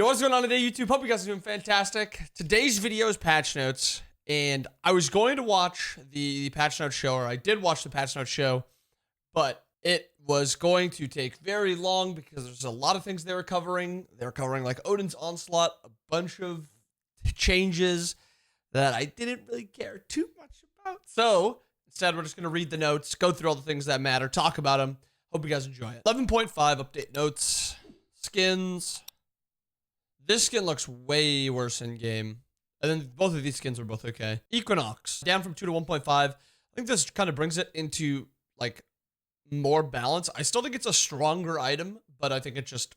Yo, what's going on today, YouTube? Hope you guys are doing fantastic. Today's video is patch notes, and I was going to watch the patch notes show, or I did watch the patch notes show, but it was going to take very long because there's a lot of things they were covering. They were covering like Odin's Onslaught, a bunch of changes that I didn't really care too much about. So instead, we're just going to read the notes, go through all the things that matter, talk about them. Hope you guys enjoy it. 11.5 update notes, skins. This skin looks way worse in game. And then both of these skins are both okay. Equinox, down from 2 to 1.5. I think this kind of brings it into like more balance. I still think it's a stronger item, but I think it just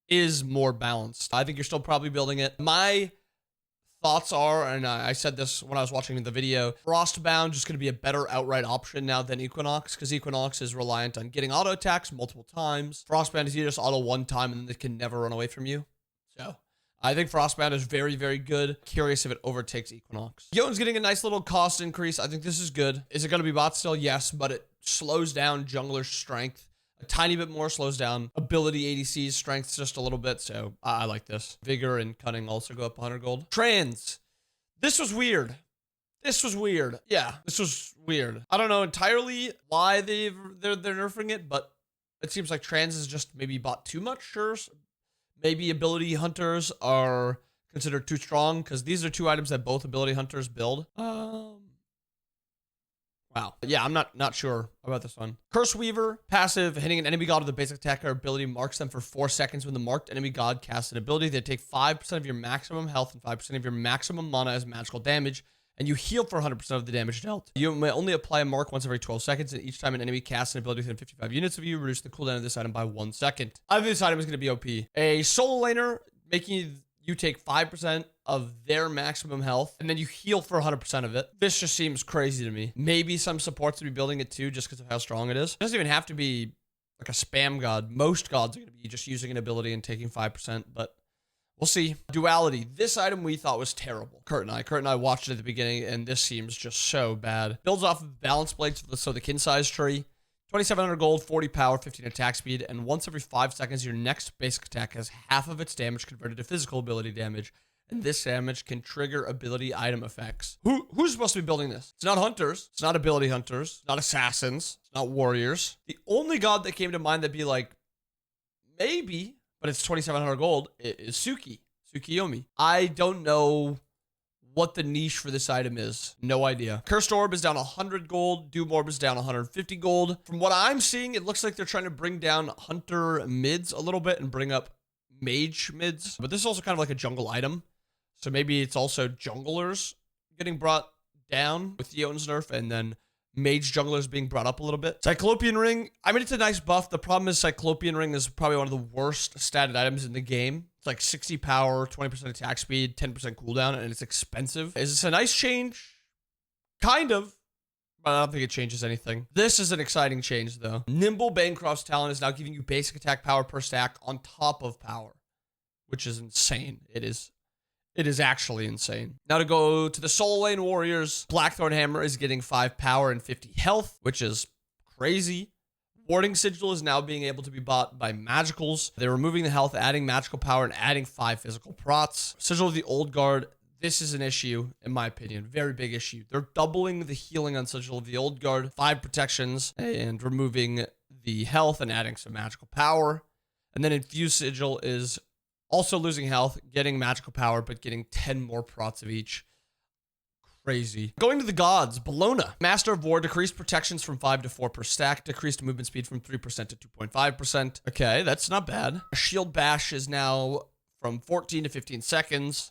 is more balanced. I think you're still probably building it. My thoughts are, and I said this when I was watching the video, Frostbound just going to be a better outright option now than Equinox, because Equinox is reliant on getting auto attacks multiple times. Frostbound is you just auto one time and then they can never run away from you. So I think Frostbound is very, very good. Curious if it overtakes Equinox. Yone's getting a nice little cost increase. I think this is good. Is it going to be bot still? Yes, but it slows down jungler's strength a tiny bit more, slows down ability ADC's strength just a little bit. So I like this. Vigor and cunning also go up 100 gold. Trans. This was weird. This was weird. Yeah, this was weird. I don't know entirely why they're nerfing it, but it seems like trans is just maybe bought too much. Sure. Maybe ability hunters are considered too strong because these are two items that both ability hunters build. Wow. Yeah, I'm not sure about this one. Curse Weaver, passive, hitting an enemy god with a basic attack or ability marks them for 4 seconds. When the marked enemy god casts an ability, they take 5% of your maximum health and 5% of your maximum mana as magical damage, and you heal for 100% of the damage dealt. You may only apply a mark once every 12 seconds, and each time an enemy casts an ability within 55 units of you, reduce the cooldown of this item by 1 second. I think this item is going to be OP. A solo laner, making you take 5% of their maximum health, and then you heal for 100% of it. This just seems crazy to me. Maybe some supports will be building it too, just because of how strong it is. It doesn't even have to be like a spam god. Most gods are going to be just using an ability and taking 5%, but we'll see. Duality. This item we thought was terrible. Kurt and I watched it at the beginning, and this seems just so bad. Builds off of balance blades, so the kin size tree. 2,700 gold, 40 power, 15 attack speed, and once every 5 seconds, your next basic attack has half of its damage converted to physical ability damage, and this damage can trigger ability item effects. Who's supposed to be building this? It's not hunters. It's not ability hunters. It's not assassins. It's not warriors. The only god that came to mind that'd be like, maybe, but it's 2,700 gold, is Tsukiyomi. I don't know what the niche for this item is. No idea. Cursed Orb is down 100 gold. Doom Orb is down 150 gold. From what I'm seeing, it looks like they're trying to bring down hunter mids a little bit and bring up mage mids. But this is also kind of like a jungle item. So maybe it's also junglers getting brought down with Yone's nerf, and then mage junglers being brought up a little bit. Cyclopean Ring. I mean, it's a nice buff. The problem is Cyclopean Ring is probably one of the worst statted items in the game. It's like 60 power, 20% attack speed, 10% cooldown, and it's expensive. Is this a nice change? Kind of, but I don't think it changes anything. This is an exciting change, though. Nimble Bancroft's talent is now giving you basic attack power per stack on top of power, which is insane. It is actually insane. Now to go to the solo lane warriors, Blackthorn Hammer is getting 5 power and 50 health, which is crazy. Warding Sigil is now being able to be bought by magicals. They're removing the health, adding magical power, and adding 5 physical prots. Sigil of the Old Guard. This is an issue, in my opinion. Very big issue. They're doubling the healing on Sigil of the Old Guard, 5 protections, and removing the health and adding some magical power. And then Infused Sigil is also losing health, getting magical power, but getting 10 more prots of each. Crazy. Going to the gods, Bologna. Master of War, decreased protections from 5 to 4 per stack, decreased movement speed from 3% to 2.5%. Okay, that's not bad. Shield Bash is now from 14 to 15 seconds.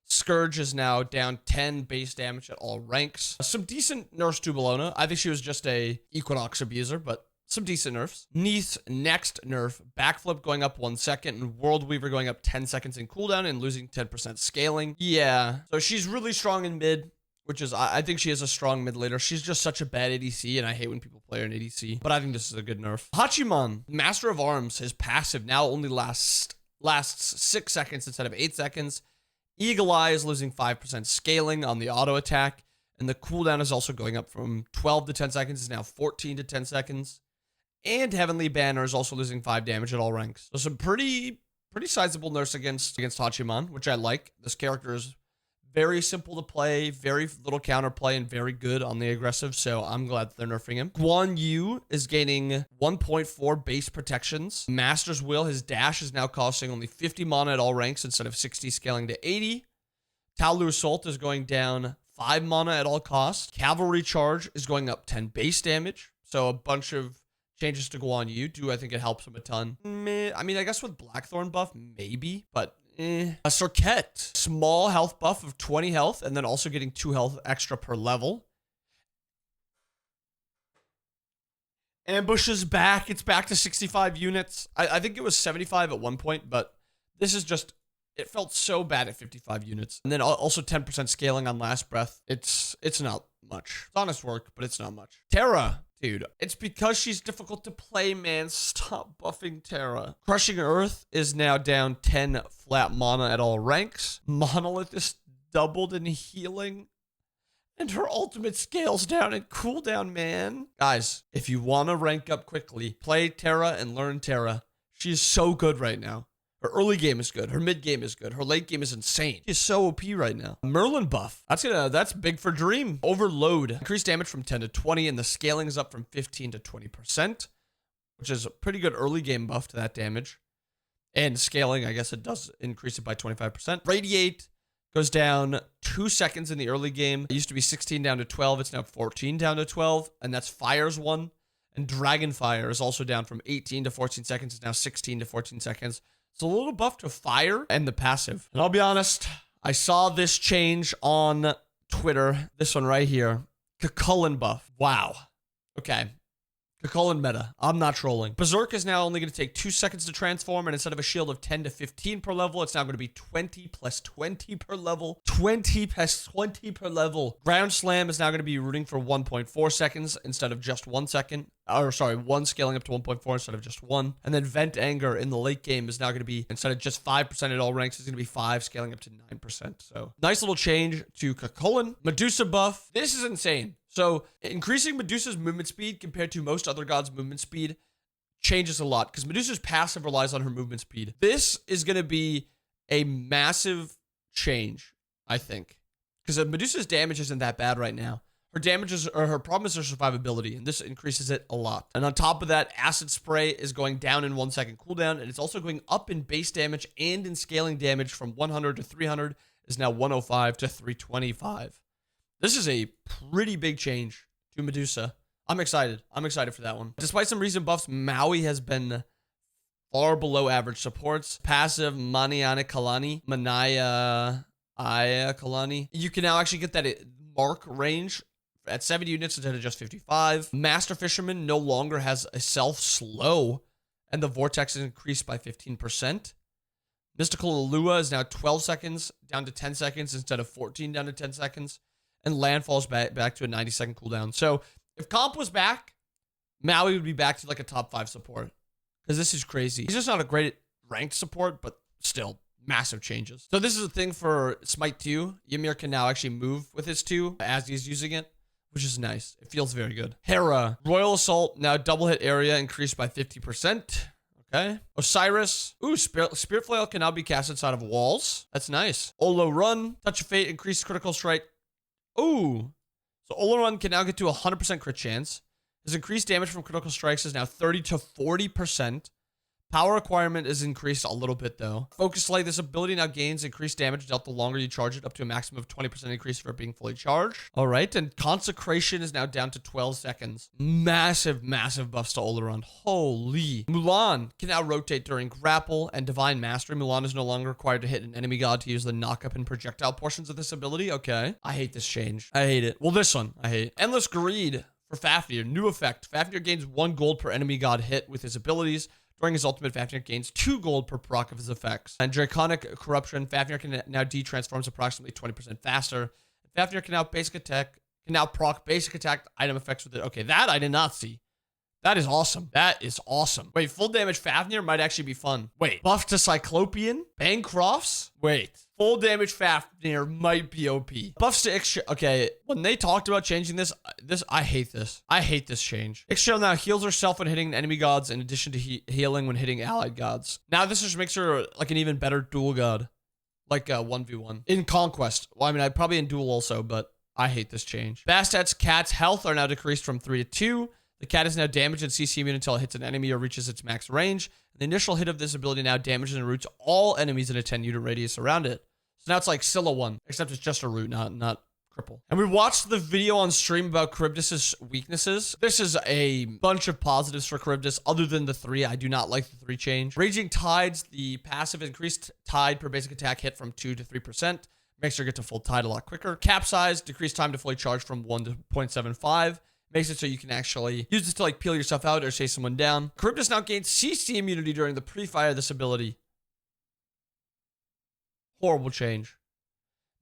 Scourge is now down 10 base damage at all ranks. Some decent nerfs to Bologna. I think she was just a Equinox abuser, but some decent nerfs. Neith's next nerf, Backflip going up 1 second, and World Weaver going up 10 seconds in cooldown and losing 10% scaling. Yeah, so she's really strong in mid, which is, I think she is a strong mid laner. She's just such a bad ADC, and I hate when people play her in ADC, but I think this is a good nerf. Hachiman, Master of Arms, his passive now only lasts 6 seconds instead of 8 seconds. Eagle Eye is losing 5% scaling on the auto attack, and the cooldown is also going up from 12 to 10 seconds, is now 14 to 10 seconds. And Heavenly Banner is also losing 5 damage at all ranks. So some pretty Pretty sizable nerfs against Hachiman, which I like. This character is very simple to play, very little counterplay, and very good on the aggressive, so I'm glad that they're nerfing him. Guan Yu is gaining 1.4 base protections. Master's Will, his dash is now costing only 50 mana at all ranks instead of 60, scaling to 80. Taolu Assault is going down 5 mana at all costs. Cavalry Charge is going up 10 base damage, so a bunch of changes to Guan Yu. Do I think it helps him a ton? Meh. I mean, I guess with Blackthorn buff, maybe, but A Cirquette, small health buff of 20 health, and then also getting 2 health extra per level. Ambush is back. It's back to 65 units. I think it was 75 at one point, but this is just, it felt so bad at 55 units. And then also 10% scaling on Last Breath. It's not much. It's honest work, but it's not much. Terra. Dude, it's because she's difficult to play, man. Stop buffing Terra. Crushing Earth is now down 10 flat mana at all ranks. Monolith is doubled in healing. And her ultimate scales down in cooldown, man. Guys, if you want to rank up quickly, play Terra and learn Terra. She is so good right now. Her early game is good. Her mid game is good. Her late game is insane. She's so OP right now. Merlin buff. That's big for Dream. Overload. Increased damage from 10 to 20, and the scaling is up from 15 to 20%, which is a pretty good early game buff to that damage. And scaling, I guess it does increase it by 25%. Radiate goes down 2 seconds in the early game. It used to be 16 down to 12. It's now 14 down to 12, and that's Fire's one. And Dragonfire is also down from 18 to 14 seconds. It's now 16 to 14 seconds. It's a little buff to Fire and the passive. And I'll be honest, I saw this change on Twitter. This one right here. Cucullin buff. Wow. Okay. Cucullin meta. I'm not trolling. Berserk is now only going to take 2 seconds to transform, and instead of a shield of 10 to 15 per level, it's now going to be 20 plus 20 per level. 20 plus 20 per level. Ground Slam is now going to be rooting for 1.4 seconds instead of just 1 second. Or sorry, 1 scaling up to 1.4 instead of just 1. And then Vent Anger in the late game is now going to be, instead of just 5% at all ranks, it's going to be 5, scaling up to 9%. So nice little change to Cucullin. Medusa buff. This is insane. So increasing Medusa's movement speed compared to most other gods' movement speed changes a lot, because Medusa's passive relies on her movement speed. This is going to be a massive change, I think, because Medusa's damage isn't that bad right now. Her damages, or her problem is her survivability, and this increases it a lot. And on top of that, Acid Spray is going down in 1 second cooldown, and it's also going up in base damage and in scaling damage from 100 to 300 is now 105 to 325. This is a pretty big change to Medusa. I'm excited. I'm excited for that one. Despite some recent buffs, Maui has been far below average supports. Passive Maniana Kalani. Manaya Aya Kalani. You can now actually get that mark range at 70 units instead of just 55. Master Fisherman no longer has a self-slow, and the vortex is increased by 15%. Mystical Alua is now 12 seconds down to 10 seconds instead of 14 down to 10 seconds. And Landfall's back to a 90-second cooldown. So if Comp was back, Maui would be back to like a top 5 support. Because this is crazy. He's just not a great ranked support, but still massive changes. So this is a thing for Smite 2. Ymir can now actually move with his 2 as he's using it, which is nice. It feels very good. Hera. Royal Assault, now double hit area increased by 50%. Okay. Osiris. Ooh, Spirit Flail can now be cast inside of walls. That's nice. Olo Run. Touch of Fate, increased critical strike. Ooh. So Olo Run can now get to 100% crit chance. His increased damage from critical strikes is now 30 to 40%. Power requirement is increased a little bit, though. Focus Light, this ability now gains increased damage dealt the longer you charge it, up to a maximum of 20% increase for it being fully charged. All right, and Consecration is now down to 12 seconds. Massive, massive buffs to Oleron. Holy. Mulan can now rotate during grapple and Divine Mastery. Mulan is no longer required to hit an enemy god to use the knock-up and projectile portions of this ability. Okay. I hate this change. I hate it. Well, this one, I hate. Endless Greed for Fafnir. New effect. Fafnir gains 1 gold per enemy god hit with his abilities. During his ultimate, Fafnir gains 2 gold per proc of his effects. And Draconic Corruption, Fafnir can now de-transforms approximately 20% faster. Fafnir can now proc basic attack item effects with it. Okay, that I did not see. That is awesome. That is awesome. Wait, full damage Fafnir might actually be fun. Wait, buff to Cyclopean? Bancrofts? Wait. Full damage Fafnir might be OP. Buffs to Ixchel. Okay, when they talked about changing this, I hate this. I hate this change. Ixchel now heals herself when hitting enemy gods in addition to healing when hitting allied gods. Now this just makes her like an even better dual god. Like 1v1. In Conquest. Well, I mean, probably in Duel also, but I hate this change. Bastet's cat's health are now decreased from 3 to 2. The cat is now damaged and CC immune until it hits an enemy or reaches its max range. The initial hit of this ability now damages and roots all enemies in a 10-unit radius around it. So now it's like Scylla 1, except it's just a root, not cripple. And we watched the video on stream about Charybdis' weaknesses. This is a bunch of positives for Charybdis, other than the 3. I do not like the 3 change. Raging Tides, the passive increased tide per basic attack hit from 2 to 3%. Makes her get to full tide a lot quicker. Capsize, decreased time to fully charge from 1 to 0.75. Makes it so you can actually use this to like peel yourself out or chase someone down. Charybdis now gains CC immunity during the pre-fire of this ability. Horrible change.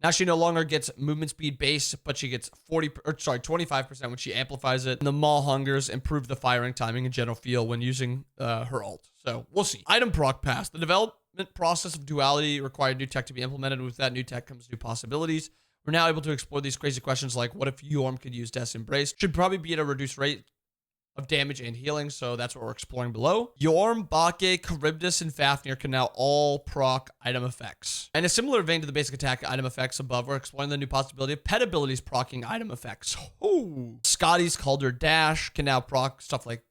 Now she no longer gets movement speed base, but she gets 25% when she amplifies it. And the Maw Hungers improve the firing timing and general feel when using her ult. So we'll see. Item proc pass. The development process of Duality required new tech to be implemented. With that new tech comes new possibilities. We're now able to explore these crazy questions like, what if Yorm could use Death's Embrace? Should probably be at a reduced rate of damage and healing, so that's what we're exploring below. Yorm, Bake, Charybdis, and Fafnir can now all proc item effects. And a similar vein to the basic attack item effects above, we're exploring the new possibility of pet abilities procking item effects. Ooh. Scotty's Calder Dash can now proc stuff like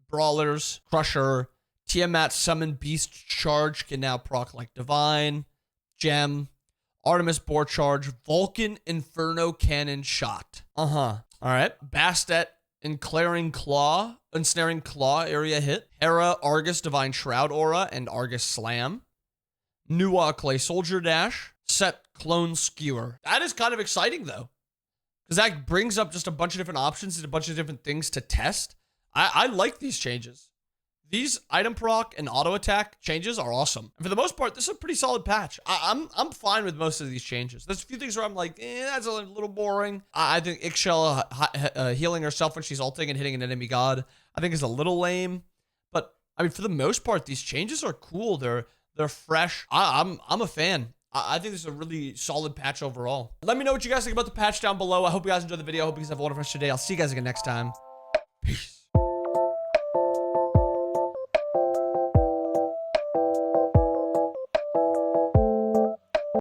Brawlers, Crusher, Tiamat Summon Beast Charge can now proc like Divine, Gem, Artemis Boar Charge, Vulcan Inferno Cannon Shot. All right. Bastet Ensnaring Claw area hit. Hera Argus Divine Shroud Aura and Argus Slam. Nuwa Clay Soldier Dash. Set Clone Skewer. That is kind of exciting though, because that brings up just a bunch of different options and a bunch of different things to test. I like these changes. These item proc and auto attack changes are awesome. And for the most part, this is a pretty solid patch. I'm fine with most of these changes. There's a few things where I'm like, that's a little boring. I think Ixchel healing herself when she's ulting and hitting an enemy god, I think is a little lame. But I mean, for the most part, these changes are cool. They're fresh. I'm a fan. I think this is a really solid patch overall. Let me know what you guys think about the patch down below. I hope you guys enjoyed the video. I hope you guys have a wonderful rest of your day. I'll see you guys again next time. Peace.